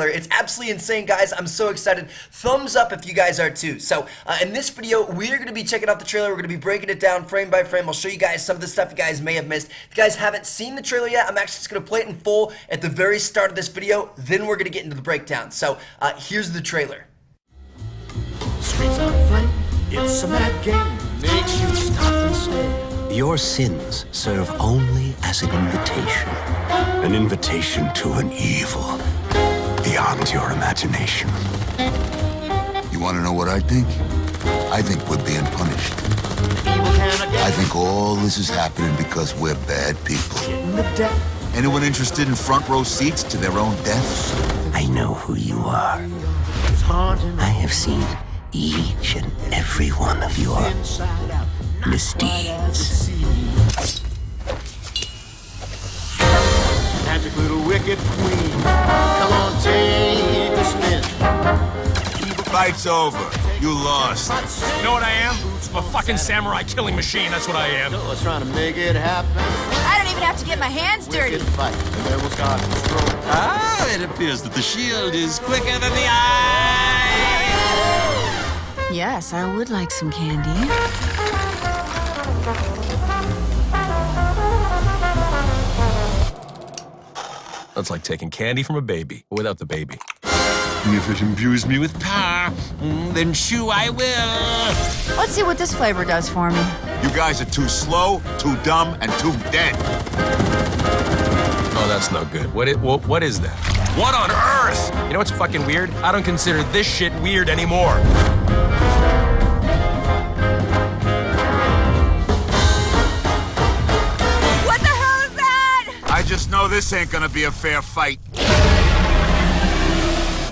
It's absolutely insane, guys. I'm so excited. Thumbs up if you guys are too. So in this video, we are going to be checking out the trailer. We're going to be breaking it down frame by frame. I'll show you guys some of the stuff you guys may have missed. If you guys haven't seen the trailer yet, I'm actually just going to play it in full at the very start of this video. Then we're going to get into the breakdown. So here's the trailer. Streets on flame, it's a mad game, makes you stop and stare. Your sins serve only as an invitation to an evil beyond your imagination. You want to know what I think? I think we're being punished. I think all this is happening because we're bad people. Anyone interested in front row seats to their own deaths? I know who you are. I have seen each and every one of your misdeeds. Magic little wicked queen, come on, take a spin. Fight's over. You lost. You know what I am? I'm a fucking samurai killing machine, that's what I am. I was trying to make it happen. I don't even have to get my hands dirty. Wicked fight, and there was God control. Ah, it appears that the shield is quicker than the eye. Yes, I would like some candy. That's like taking candy from a baby, without the baby. If it imbues me with power, then chew I will. Let's see what this flavor does for me. You guys are too slow, too dumb, and too dead. Oh, that's no good. What is that? What on earth? You know what's fucking weird? I don't consider this shit weird anymore. What the hell is that? I just know this ain't gonna be a fair fight.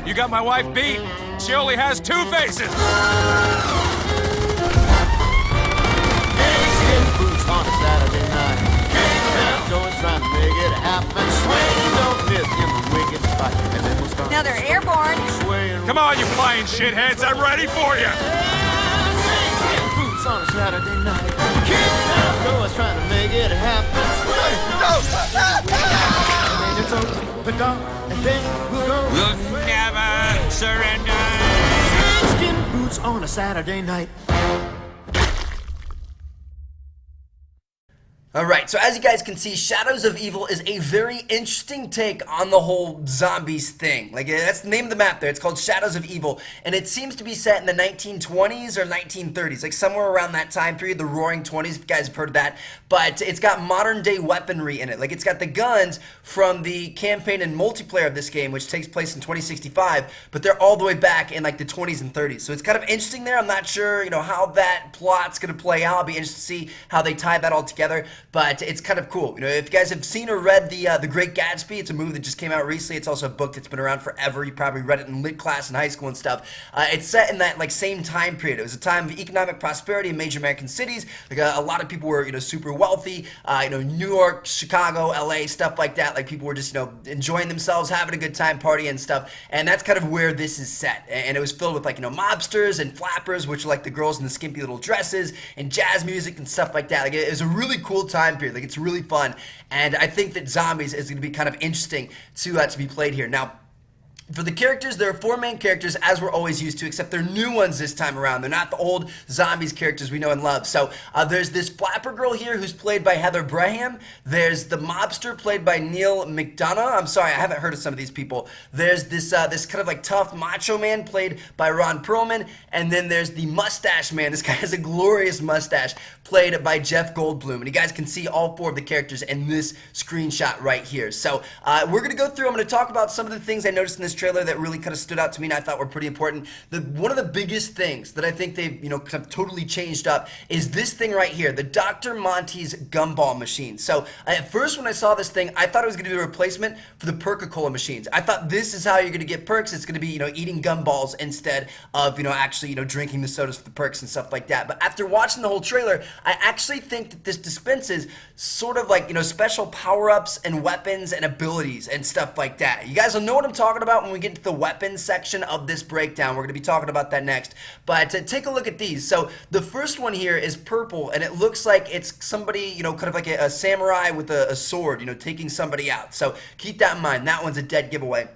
You got my wife beat. She only has two faces. Boots on a Saturday night. Outdoors trying to make it happen. Swing, don't miss in the wicked fight. And then we'll start Now they're airborne. swaying. Come on, you flying shitheads. I'm ready for you. Boots on a Saturday night. Outdoors trying to make it happen. And then it's open up, and then we'll go. We'll never surrender. Skin boots on a Saturday night. Alright, so as you guys can see, Shadows of Evil is a very interesting take on the whole zombies thing. Like, that's the name of the map there. It's called Shadows of Evil, and it seems to be set in the 1920s or 1930s, like somewhere around that time period, the Roaring 20s, if you guys have heard of that. But it's got modern-day weaponry in it. Like, it's got the guns from the campaign and multiplayer of this game, which takes place in 2065, but they're all the way back in, like, the 20s and 30s. So it's kind of interesting there. I'm not sure, you know, how that plot's going to play out. I'll be interested to see how they tie that all together. But it's kind of cool. You know, if you guys have seen or read The Great Gatsby, it's a movie that just came out recently. It's also a book that's been around forever. You probably read it in lit class in high school and stuff. It's set in that, like, same time period. It was a time of economic prosperity in major American cities. Like, a lot of people were, you know, super wealthy. You know, New York, Chicago, LA, stuff like that. Like, people were just, you know, enjoying themselves, having a good time, partying and stuff. And that's kind of where this is set. And it was filled with, like, you know, mobsters and flappers, which are like the girls in the skimpy little dresses, and jazz music and stuff like that. Like, it was a really cool time period. Like, it's really fun, and I think that zombies is going to be kind of interesting to be played here. Now, for the characters, there are 4 main characters, as we're always used to, except they're new ones this time around. They're not the old zombies characters we know and love. So there's this flapper girl here who's played by Heather Braham. There's the mobster played by Neil McDonough. I'm sorry, I haven't heard of some of these people. There's this this kind of like tough macho man played by Ron Perlman. And then there's the mustache man. This guy has a glorious mustache played by Jeff Goldblum. And you guys can see all 4 of the characters in this screenshot right here. So we're going to go through. I'm going to talk about some of the things I noticed in this trailer that really kind of stood out to me and I thought were pretty important. One of the biggest things that I think they've, you know, kind of totally changed up is this thing right here, the Dr. Monty's gumball machine. So at first when I saw this thing, I thought it was going to be a replacement for the Perca-Cola machines. I thought this is how you're going to get perks. It's going to be, you know, eating gumballs instead of, you know, actually, you know, drinking the sodas for the perks and stuff like that. But after watching the whole trailer, I actually think that this dispenses sort of like, you know, special power-ups and weapons and abilities and stuff like that. You guys will know what I'm talking about when we get to the weapons section of this breakdown. We're going to be talking about that next. But take a look at these. So the first one here is purple, and it looks like it's somebody, you know, kind of like a samurai with a sword, you know, taking somebody out. So keep that in mind. That one's a dead giveaway.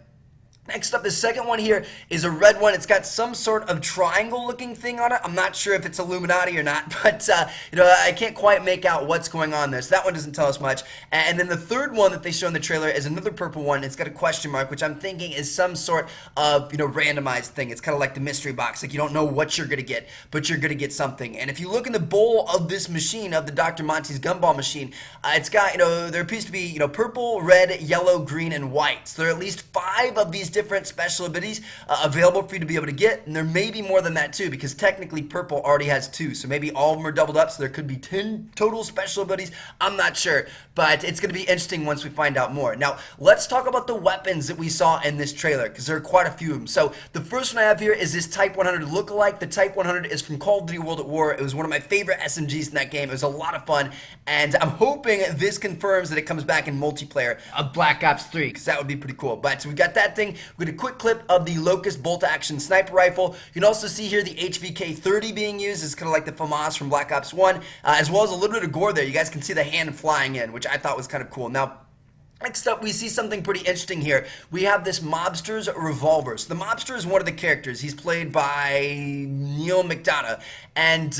Next up, the second one here is a red one. It's got some sort of triangle looking thing on it. I'm not sure if it's Illuminati or not, but I can't quite make out what's going on there. So that one doesn't tell us much. And then the third one that they show in the trailer is another purple one. It's got a question mark, which I'm thinking is some sort of, randomized thing. It's kind of like the mystery box. Like you don't know what you're going to get, but you're going to get something. And if you look in the bowl of this machine, of the Dr. Monty's gumball machine, it's got, there appears to be, purple, red, yellow, green, and white. So there are at least 5 of these different special abilities available for you to be able to get, and there may be more than that too, because technically purple already has 2, so maybe all of them are doubled up, so there could be 10 total special abilities. I'm not sure, but it's going to be interesting once we find out more. Now let's talk about the weapons that we saw in this trailer, because there are quite a few of them. So the first one I have here is this Type 100 lookalike. The Type 100 is from Call of Duty World at War. It was one of my favorite SMGs in that game. It was a lot of fun, and I'm hoping this confirms that it comes back in multiplayer of Black Ops 3, because that would be pretty cool. But so we got that thing. We got a quick clip of the Locust bolt-action sniper rifle. You can also see here the HVK-30 being used. It's kind of like the FAMAS from Black Ops 1, as well as a little bit of gore there. You guys can see the hand flying in, which I thought was kind of cool. Now, next up, we see something pretty interesting here. We have this Mobster's revolver. So the Mobster is one of the characters. He's played by Neil McDonough. And,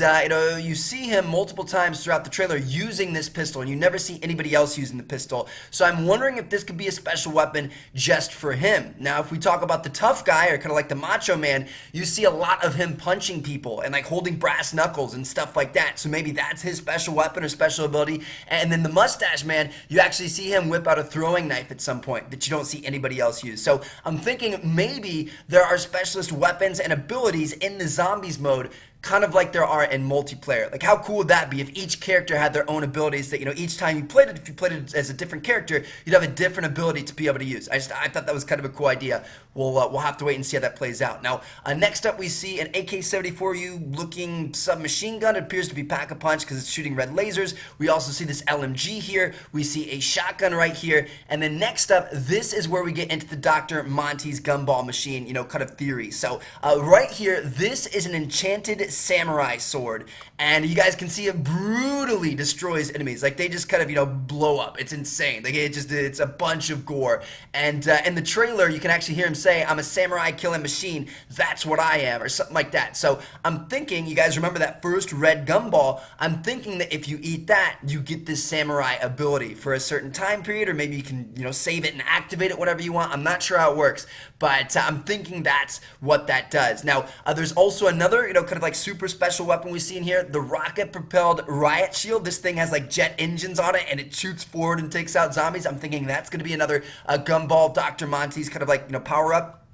you see him multiple times throughout the trailer using this pistol, and you never see anybody else using the pistol. So I'm wondering if this could be a special weapon just for him. Now, if we talk about the tough guy, or kind of like the Macho Man, you see a lot of him punching people and like holding brass knuckles and stuff like that. So maybe that's his special weapon or special ability. And then the Mustache Man, you actually see him whip out a throwing knife at some point that you don't see anybody else use. So I'm thinking maybe there are specialist weapons and abilities in the zombies mode, kind of like there are in multiplayer. Like how cool would that be if each character had their own abilities that, each time you played it, if you played it as a different character, you'd have a different ability to be able to use. I thought that was kind of a cool idea. We'll have to wait and see how that plays out. Now, next up we see an AK-74U looking submachine gun. It appears to be Pack-a-Punch because it's shooting red lasers. We also see this LMG here. We see a shotgun right here. And then next up, this is where we get into the Dr. Monty's gumball machine, kind of theory. So right here, this is an enchanted samurai sword, and you guys can see it brutally destroys enemies. Like they just kind of blow up. It's insane. Like it's a bunch of gore. And in the trailer you can actually hear him say, "I'm a samurai killing machine, that's what I am," or something like that. So I'm thinking, you guys remember that first red gumball? I'm thinking that if you eat that, you get this samurai ability for a certain time period, or maybe you can save it and activate it, whatever you want. I'm not sure how it works, but I'm thinking that's what that does. Now there's also another kind of like super special weapon we see in here, the rocket-propelled riot shield. This thing has like jet engines on it, and it shoots forward and takes out zombies. I'm thinking that's going to be another gumball Dr. Monty's kind of like power-up.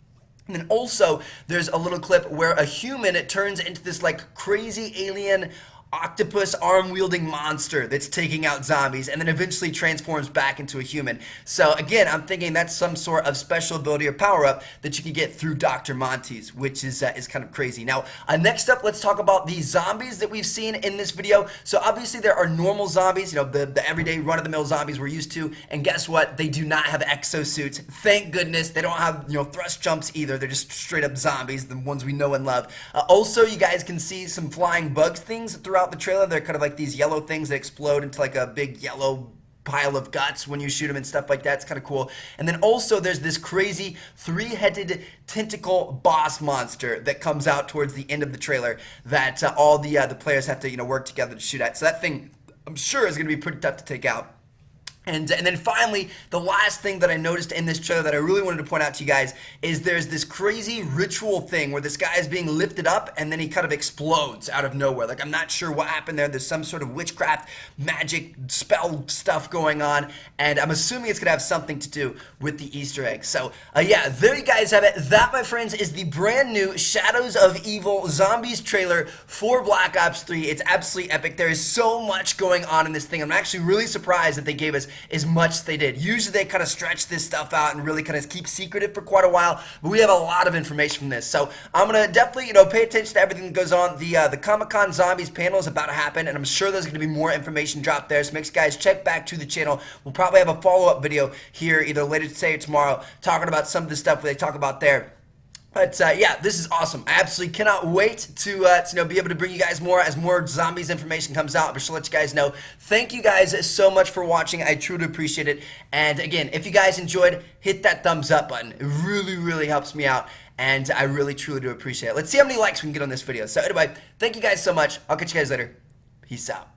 And then also there's a little clip where a human, it turns into this like crazy alien octopus arm-wielding monster that's taking out zombies, and then eventually transforms back into a human. So again, I'm thinking that's some sort of special ability or power-up that you can get through Dr. Monty's, which is kind of crazy. Now, next up, let's talk about the zombies that we've seen in this video. So obviously there are normal zombies, the everyday run-of-the-mill zombies we're used to, and guess what? They do not have exosuits. Thank goodness. They don't have, thrust jumps either. They're just straight-up zombies, the ones we know and love. Also, you guys can see some flying bugs things throughout the trailer. They're kind of like these yellow things that explode into like a big yellow pile of guts when you shoot them and stuff like that. It's kind of cool. And then also there's this crazy 3-headed tentacle boss monster that comes out towards the end of the trailer that all the players have to work together to shoot at. So that thing, I'm sure, is going to be pretty tough to take out. And then finally, the last thing that I noticed in this trailer that I really wanted to point out to you guys is there's this crazy ritual thing where this guy is being lifted up and then he kind of explodes out of nowhere. Like, I'm not sure what happened there. There's some sort of witchcraft, magic, spell stuff going on, and I'm assuming it's going to have something to do with the Easter egg. So, yeah, there you guys have it. That, my friends, is the brand new Shadows of Evil Zombies trailer for Black Ops 3. It's absolutely epic. There is so much going on in this thing. I'm actually really surprised that they gave us as much as they did. Usually they kind of stretch this stuff out and really kind of keep secretive for quite a while, but we have a lot of information from this. So I'm going to definitely, pay attention to everything that goes on. The Comic-Con Zombies panel is about to happen, and I'm sure there's going to be more information dropped there, so make sure you guys check back to the channel. We'll probably have a follow-up video here either later today or tomorrow talking about some of the stuff that they talk about there. But yeah, this is awesome. I absolutely cannot wait to be able to bring you guys more as more zombies information comes out. But just to let you guys know, thank you guys so much for watching. I truly appreciate it. And again, if you guys enjoyed, hit that thumbs up button. It really, really helps me out. And I really, truly do appreciate it. Let's see how many likes we can get on this video. So anyway, thank you guys so much. I'll catch you guys later. Peace out.